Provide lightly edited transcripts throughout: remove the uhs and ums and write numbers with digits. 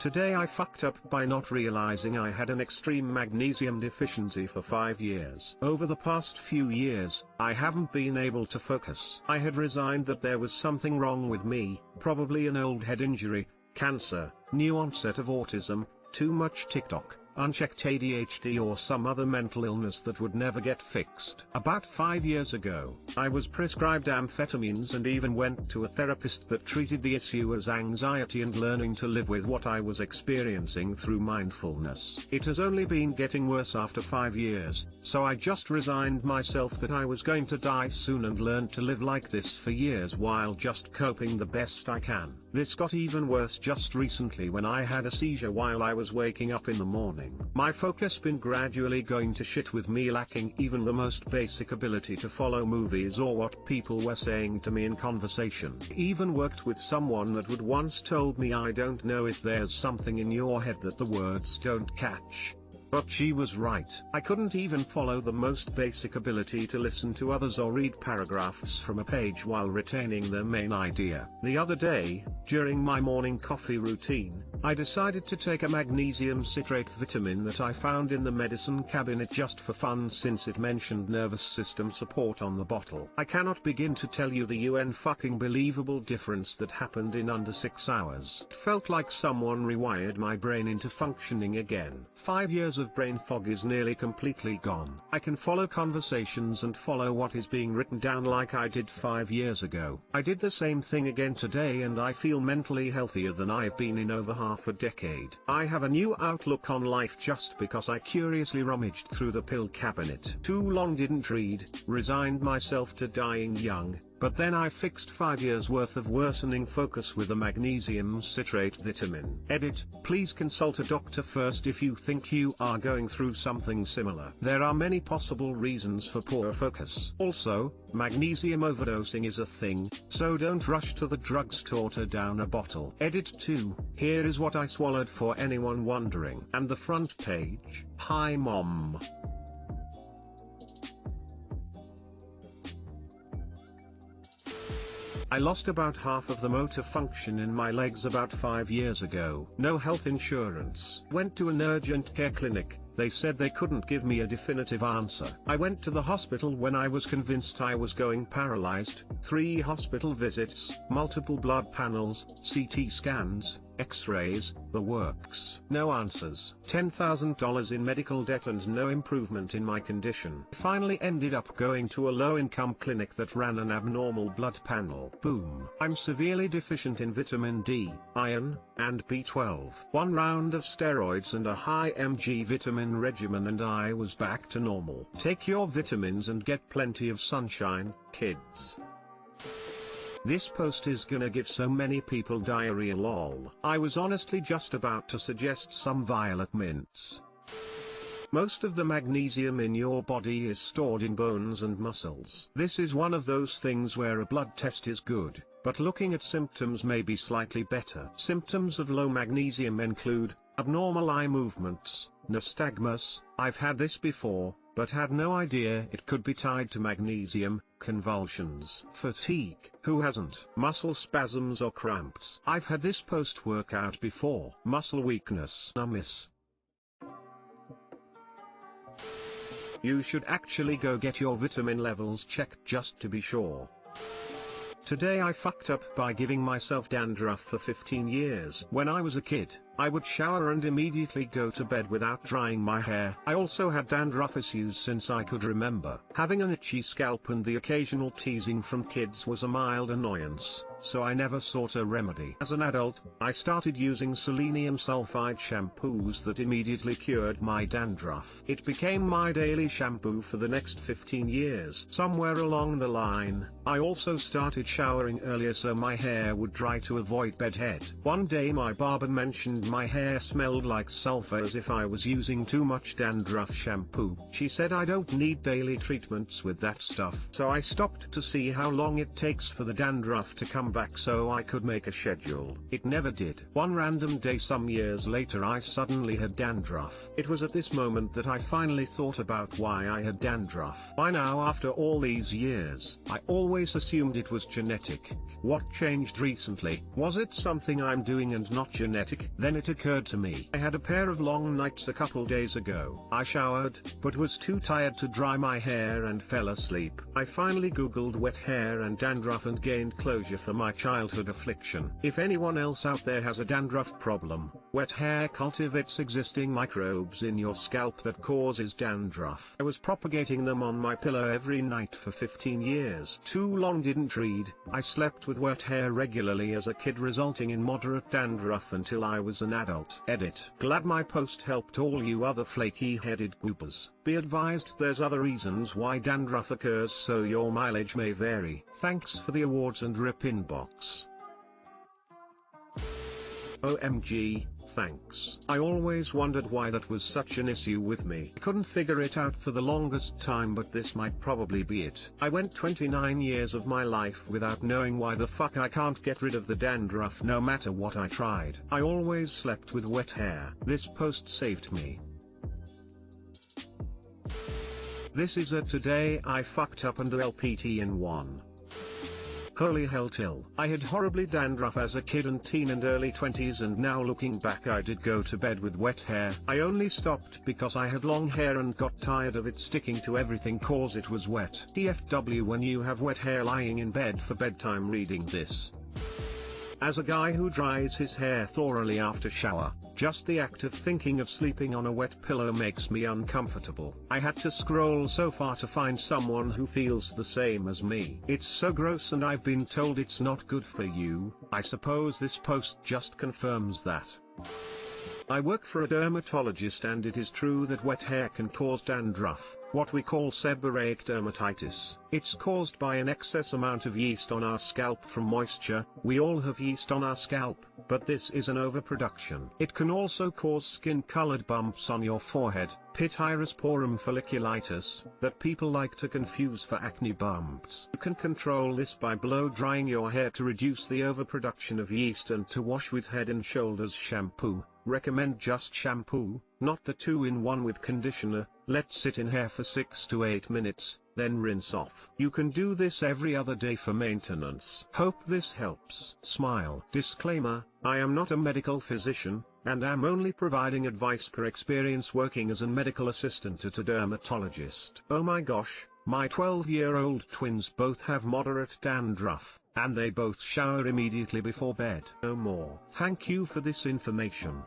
Today I fucked up by not realizing I had an extreme magnesium deficiency for 5 years. Over the past few years, I haven't been able to focus. I had resigned that there was something wrong with me, probably an old head injury, cancer, new onset of autism, too much TikTok, unchecked ADHD or some other mental illness that would never get fixed. About 5 years ago, I was prescribed amphetamines and even went to a therapist that treated the issue as anxiety and learning to live with what I was experiencing through mindfulness. It has only been getting worse after 5 years, so I just resigned myself that I was going to die soon and learned to live like this for years while just coping the best I can. This got even worse just recently when I had a seizure while I was waking up in the morning. My focus been gradually going to shit with me lacking even the most basic ability to follow movies or what people were saying to me in conversation. Even worked with someone that would once told me I don't know if there's something in your head that the words don't catch. But she was right. I couldn't even follow the most basic ability to listen to others or read paragraphs from a page while retaining the main idea. The other day, during my morning coffee routine, I decided to take a magnesium citrate vitamin that I found in the medicine cabinet just for fun since it mentioned nervous system support on the bottle. I cannot begin to tell you the fucking believable difference that happened in under 6 hours. It felt like someone rewired my brain into functioning again. 5 years of brain fog is nearly completely gone. I can follow conversations and follow what is being written down like I did 5 years ago. I did the same thing again today and I feel mentally healthier than I've been in over half a decade. I have a new outlook on life just because I curiously rummaged through the pill cabinet. Too long didn't read, resigned myself to dying young, but then I fixed 5 years worth of worsening focus with a magnesium citrate vitamin. Edit, please consult a doctor first if you think you are going through something similar. There are many possible reasons for poor focus. Also, magnesium overdosing is a thing, so don't rush to the drugstore to down a bottle. Edit 2, here is what I swallowed for anyone wondering. And the front page, hi mom. I lost about half of the motor function in my legs about 5 years ago. No health insurance. Went to an urgent care clinic. They said they couldn't give me a definitive answer. I went to the hospital when I was convinced I was going paralyzed. 3 hospital visits, multiple blood panels, CT scans, x-rays, the works. No answers. $10,000 in medical debt and no improvement in my condition. Finally ended up going to a low-income clinic that ran an abnormal blood panel. Boom. I'm severely deficient in vitamin D, iron, and B12. 1 round of steroids and a high mg vitamin regimen and I was back to normal. Take your vitamins and get plenty of sunshine, kids. This post is gonna give so many people diarrhea lol. I was honestly just about to suggest some violet mints. Most of the magnesium in your body is stored in bones and muscles. This is one of those things where a blood test is good, but looking at symptoms may be slightly better. Symptoms of low magnesium include abnormal eye movements, nystagmus. I've had this before, but had no idea it could be tied to magnesium. Convulsions, fatigue. Who hasn't? Muscle spasms or cramps. I've had this post-workout before. Muscle weakness, numbness. You should actually go get your vitamin levels checked just to be sure. Today I fucked up by giving myself dandruff for 15 years. When I was a kid, I would shower and immediately go to bed without drying my hair. I also had dandruff issues since I could remember. Having an itchy scalp and the occasional teasing from kids was a mild annoyance, so I never sought a remedy. As an adult, I started using selenium sulfide shampoos that immediately cured my dandruff. It became my daily shampoo for the next 15 years. Somewhere along the line, I also started showering earlier so my hair would dry to avoid bedhead. One day my barber mentioned my hair smelled like sulfur as if I was using too much dandruff shampoo. She said I don't need daily treatments with that stuff. So I stopped to see how long it takes for the dandruff to come back so I could make a schedule. It never did. One random day some years later I suddenly had dandruff. It was at this moment that I finally thought about why I had dandruff. Why now after all these years? I always assumed it was genetic. What changed recently? Was it something I'm doing and not genetic? Then then it occurred to me. I had a pair of long nights a couple days ago. I showered, but was too tired to dry my hair and fell asleep. I finally googled wet hair and dandruff and gained closure for my childhood affliction. If anyone else out there has a dandruff problem, wet hair cultivates existing microbes in your scalp that causes dandruff. I was propagating them on my pillow every night for 15 years. Too long didn't read. I slept with wet hair regularly as a kid, resulting in moderate dandruff until I was an adult. Edit. Glad my post helped all you other flaky-headed goobers. Be advised there's other reasons why dandruff occurs, so your mileage may vary. Thanks for the awards and rip inbox. OMG, thanks. I always wondered why that was such an issue with me. I couldn't figure it out for the longest time, but this might probably be it. I went 29 years of my life without knowing why the fuck I can't get rid of the dandruff no matter what I tried. I always slept with wet hair. This post saved me. This is a today I fucked up and LPT in one. Holy hell till. I had horribly dandruff as a kid and teen and early 20s, and now looking back I did go to bed with wet hair. I only stopped because I had long hair and got tired of it sticking to everything cause it was wet. TFW when you have wet hair lying in bed for bedtime reading this. As a guy who dries his hair thoroughly after shower, just the act of thinking of sleeping on a wet pillow makes me uncomfortable. I had to scroll so far to find someone who feels the same as me. It's so gross, and I've been told it's not good for you. I suppose this post just confirms that. I work for a dermatologist, and it is true that wet hair can cause dandruff, what we call seborrheic dermatitis. It's caused by an excess amount of yeast on our scalp from moisture. We all have yeast on our scalp, but this is an overproduction. It can also cause skin-colored bumps on your forehead, pityrosporum folliculitis, that people like to confuse for acne bumps. You can control this by blow-drying your hair to reduce the overproduction of yeast and to wash with Head and Shoulders shampoo. Recommend just shampoo, not the 2-in-1 with conditioner. Let sit in hair for 6 to 8 minutes, then rinse off. You can do this every other day for maintenance. Hope this helps. Smile. Disclaimer, I am not a medical physician, and am only providing advice per experience working as a medical assistant at a dermatologist. Oh my gosh, my 12-year-old twins both have moderate dandruff, and they both shower immediately before bed. No more. Thank you for this information.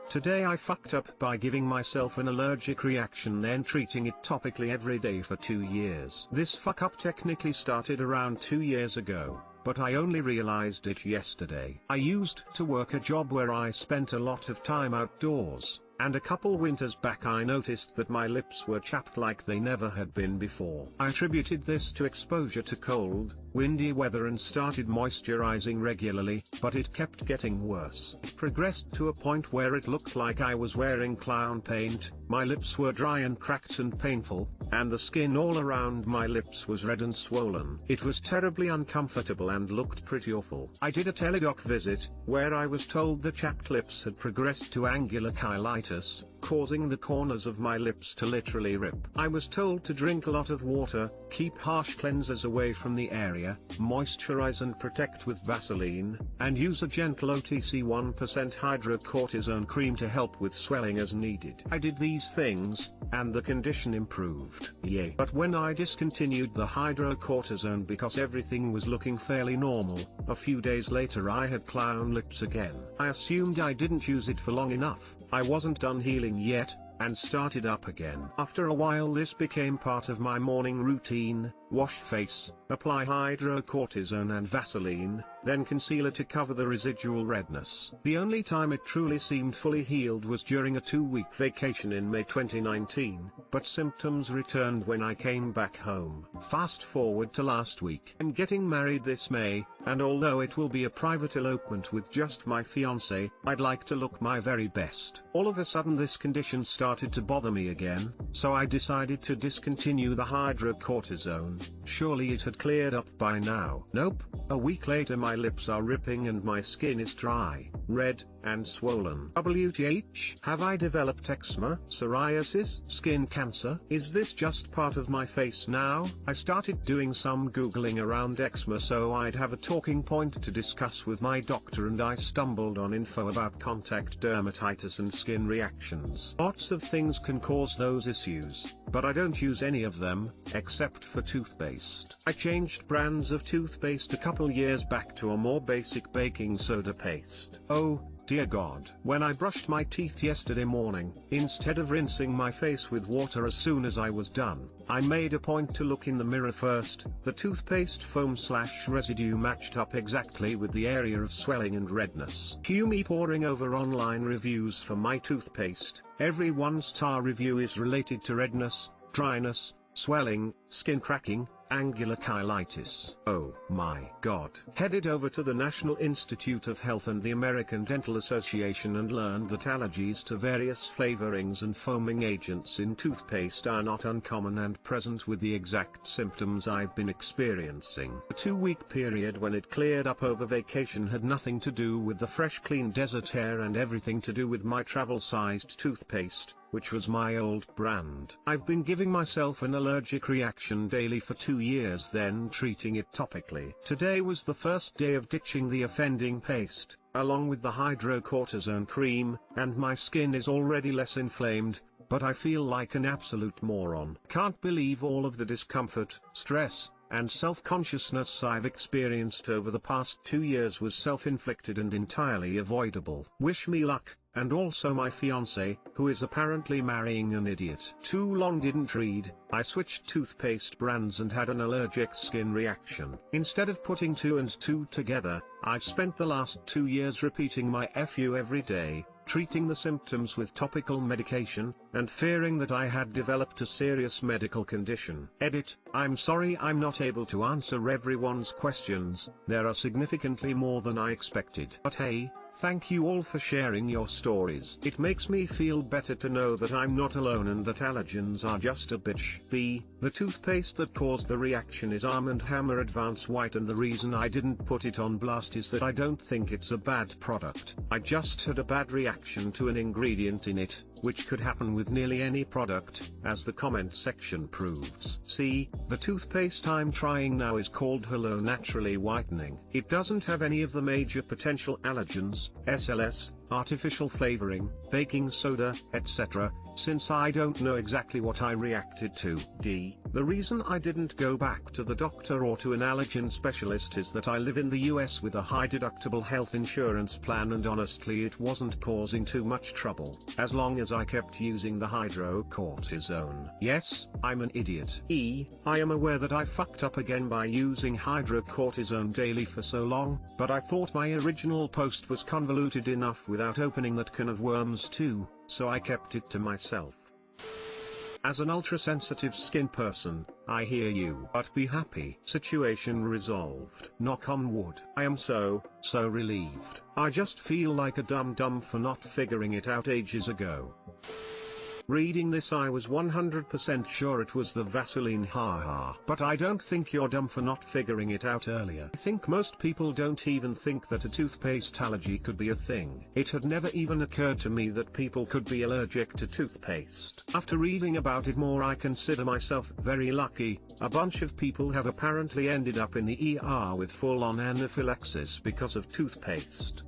Today I fucked up by giving myself an allergic reaction, then treating it topically every day for 2 years. This fuck up technically started around 2 years ago, but I only realized it yesterday. I used to work a job where I spent a lot of time outdoors, and a couple winters back I noticed that my lips were chapped like they never had been before. I attributed this to exposure to cold, windy weather and started moisturizing regularly, but it kept getting worse. It progressed to a point where it looked like I was wearing clown paint. My lips were dry and cracked and painful, and the skin all around my lips was red and swollen. It was terribly uncomfortable and looked pretty awful. I did a teledoc visit, where I was told the chapped lips had progressed to angular cheilitis, causing the corners of my lips to literally rip. I was told to drink a lot of water, keep harsh cleansers away from the area, moisturize and protect with Vaseline, and use a gentle OTC 1% hydrocortisone cream to help with swelling as needed. I did these things, and the condition improved. Yay. But when I discontinued the hydrocortisone because everything was looking fairly normal, a few days later I had clown lips again. I assumed I didn't use it for long enough. I wasn't done healing yet, and started up again. After a while this became part of my morning routine: wash face, apply hydrocortisone and Vaseline, then concealer to cover the residual redness. The only time it truly seemed fully healed was during a 2-week vacation in May 2019, but symptoms returned when I came back home. Fast forward to last week. I'm getting married this May, and although it will be a private elopement with just my fiancé, I'd like to look my very best. All of a sudden this condition started to bother me again, so I decided to discontinue the hydrocortisone. Surely it had cleared up by now. Nope. A week later my lips are ripping and my skin is dry, red, and swollen. WTH? Have I developed eczema, psoriasis, skin cancer? Is this just part of my face now? I started doing some googling around eczema so I'd have a talking point to discuss with my doctor, and I stumbled on info about contact dermatitis and skin reactions. Lots of things can cause those issues, but I don't use any of them, except for toothpaste. I changed brands of toothpaste a couple years back to a more basic baking soda paste. Oh, dear God. When I brushed my teeth yesterday morning, instead of rinsing my face with water as soon as I was done, I made a point to look in the mirror first. The toothpaste foam/residue matched up exactly with the area of swelling and redness. Cue me poring over online reviews for my toothpaste. Every 1-star review is related to redness, dryness, swelling, skin cracking, angular cheilitis. Oh my God. Headed over to the National Institute of Health and the American Dental Association and learned that allergies to various flavorings and foaming agents in toothpaste are not uncommon and present with the exact symptoms I've been experiencing. The 2-week period when it cleared up over vacation had nothing to do with the fresh clean desert air and everything to do with my travel-sized toothpaste, which was my old brand. I've been giving myself an allergic reaction daily for 2 years, then treating it topically. Today was the first day of ditching the offending paste, along with the hydrocortisone cream, and my skin is already less inflamed, but I feel like an absolute moron. Can't believe all of the discomfort, stress, and self-consciousness I've experienced over the past 2 years was self-inflicted and entirely avoidable. Wish me luck. And also my fiancé, who is apparently marrying an idiot. Too long didn't read, I switched toothpaste brands and had an allergic skin reaction. Instead of putting 2 and 2 together, I've spent the last 2 years repeating my FU every day, treating the symptoms with topical medication, and fearing that I had developed a serious medical condition. Edit, I'm sorry I'm not able to answer everyone's questions, there are significantly more than I expected. But hey, thank you all for sharing your stories. It makes me feel better to know that I'm not alone and that allergens are just a bitch. B. The toothpaste that caused the reaction is Arm & Hammer Advance White, and the reason I didn't put it on blast is that I don't think it's a bad product. I just had a bad reaction to an ingredient in it, which could happen with nearly any product, as the comment section proves. C. The toothpaste I'm trying now is called Hello Naturally Whitening. It doesn't have any of the major potential allergens, SLS, artificial flavoring, baking soda, etc., since I don't know exactly what I reacted to. D. The reason I didn't go back to the doctor or to an allergen specialist is that I live in the US with a high deductible health insurance plan, and honestly it wasn't causing too much trouble, as long as I kept using the hydrocortisone. Yes, I'm an idiot. E. I am aware that I fucked up again by using hydrocortisone daily for so long, but I thought my original post was convoluted enough without opening that can of worms too, so I kept it to myself. As an ultra-sensitive skin person, I hear you. But be happy. Situation resolved. Knock on wood. I am so relieved. I just feel like a dum-dum for not figuring it out ages ago. Reading this I was 100% sure it was the Vaseline, haha. But I don't think you're dumb for not figuring it out earlier. I think most people don't even think that a toothpaste allergy could be a thing. It had never even occurred to me that people could be allergic to toothpaste. After reading about it more, I consider myself very lucky. A bunch of people have apparently ended up in the ER with full-on anaphylaxis because of toothpaste.